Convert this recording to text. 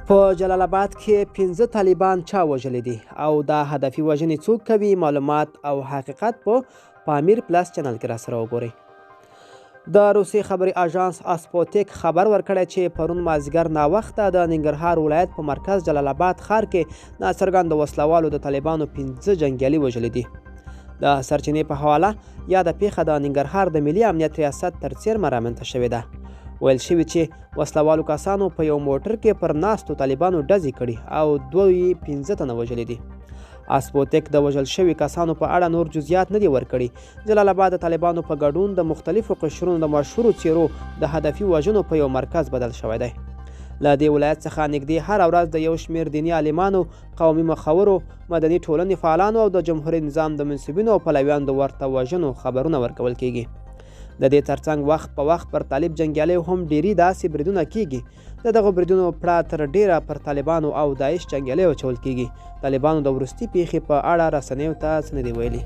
په جلال آباد کې 15 طالبان چا وژلي دي او دا هدفي وژنې څوک کوي؟ معلومات او حقیقت په پامیر پلس چینل کې راسره وګورئ. د روسیې خبري اژانس اسپوتیک خبر ورکړی چې پرون مازدیګر ناوخته د ننګرهار ولایت په مرکز جلال آباد ښار کې ناڅرګند وسلوالو د طالبانو 15 جنګیالي وژلي دي. د سرچینې په حواله یاده پیښه د ننګرهار د ملي امنیت ریاست تر څیرمه رامنځته شوې ده. ویل شوي چې وسلوالو کسانو په یو موټر کې پر ناستو طالبانو ډزې کړي او دوی 15 تنه وژلي دي. اسپوتیک د وژل شوي کسانو په اړه نور جزئیات نه دي ورکړي. جلال آباد د طالبانو په ګډون د مختلفو قشرونو د مشهورو څیرو د هدفي وژنو په یو مرکز بدل شوی دی. له دې ولایت څخه نږدې هره ورځ د یو شمېر دیني عالمانو، قومي مخورو، مدني ټولنې فعالانو او د جمهوریت نظام د منسوبینو او پلویانو د ورته وژنو خبرونه ورکول کیږي. د دې ترڅنګ وخت په وخت پر طالب جنګیالي هم ډیری داسې بریدونه کیږي. د دغه بریدونو پړه تر ډیره پر طالبانو او داعش جنګیالي اچول کیږي. طالبانو د وروستي پیښې په اړه رسنیو ته څه نه دي ویلي.